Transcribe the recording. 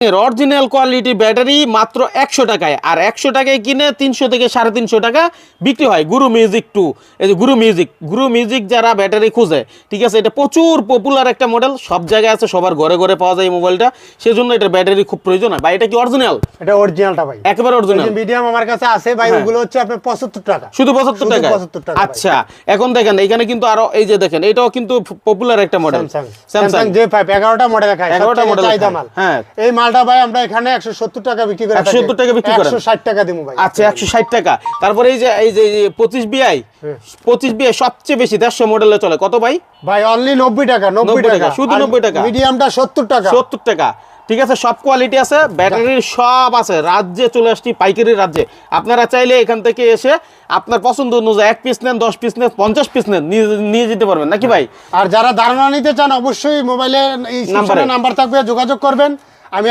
Original quality battery মাত্র 100 টাকায়, আর 100 টাকায় কিনে 300 থেকে 350 টাকা বিক্রি হয়। গুরু মিউজিক 2, এই যে গুরু মিউজিক যারা ব্যাটারি খুঁজে, ঠিক আছে, এটা প্রচুর পপুলার একটা মডেল, সব জায়গায় আছে, সবার ঘরে ঘরে পাওয়া যায় এই মোবাইলটা, সেজন্য এটা ব্যাটারি খুব প্রয়োজন হয়। ভাই এটা কি অরিজিনাল? এটা অরিজিনালটা ভাই, একেবারে অরিজিনাল। মিডিয়াম আমার কাছে আছে ভাই, ওগুলো হচ্ছে আপনার 75 টাকা, শুধু 75 টাকা। 75 টাকা। আচ্ছা, এখন দেখেন এখানে কিন্তু আরো এই যে দেখেন, এটাও কিন্তু পপুলার একটা মডেল, স্যামসাং J5 11টা মডেল দেখায়, 11টা মডেল চাহিদা মাল। হ্যাঁ, এই মালটা ভাই আমরা এখানে 170 টাকা বিক্রি করে, 170 টাকা বিক্রি করেন, 160 টাকা দিমু ভাই। আচ্ছা 160 টাকা। তারপরে এই যে 25 বিআই সবচেয়ে বেশি 150 মডেলে চলে কত ভাই? ভাই অনলি 90 টাকা, 90 টাকা, শুধু 90 টাকা। মিডিয়ামটা 70 টাকা, 70 টাকা, ঠিক আছে, সব কোয়ালিটি আছে, ব্যাটারির সব আছে। রাজ্যে চলে আসছি, পাইকারি রাজ্যে। আপনারা চাইলে এখান থেকে এসে আপনার পছন্দ অনুযায়ী 1 পিস নেন, 10 পিস নেন, 50 পিস নেন, নিয়ে যেতে পারবেন নাকি ভাই? আর যারা ধারণা নিতে চান অবশ্যই মোবাইলে নাম্বার থাকবে, যোগাযোগ করবেন। আমি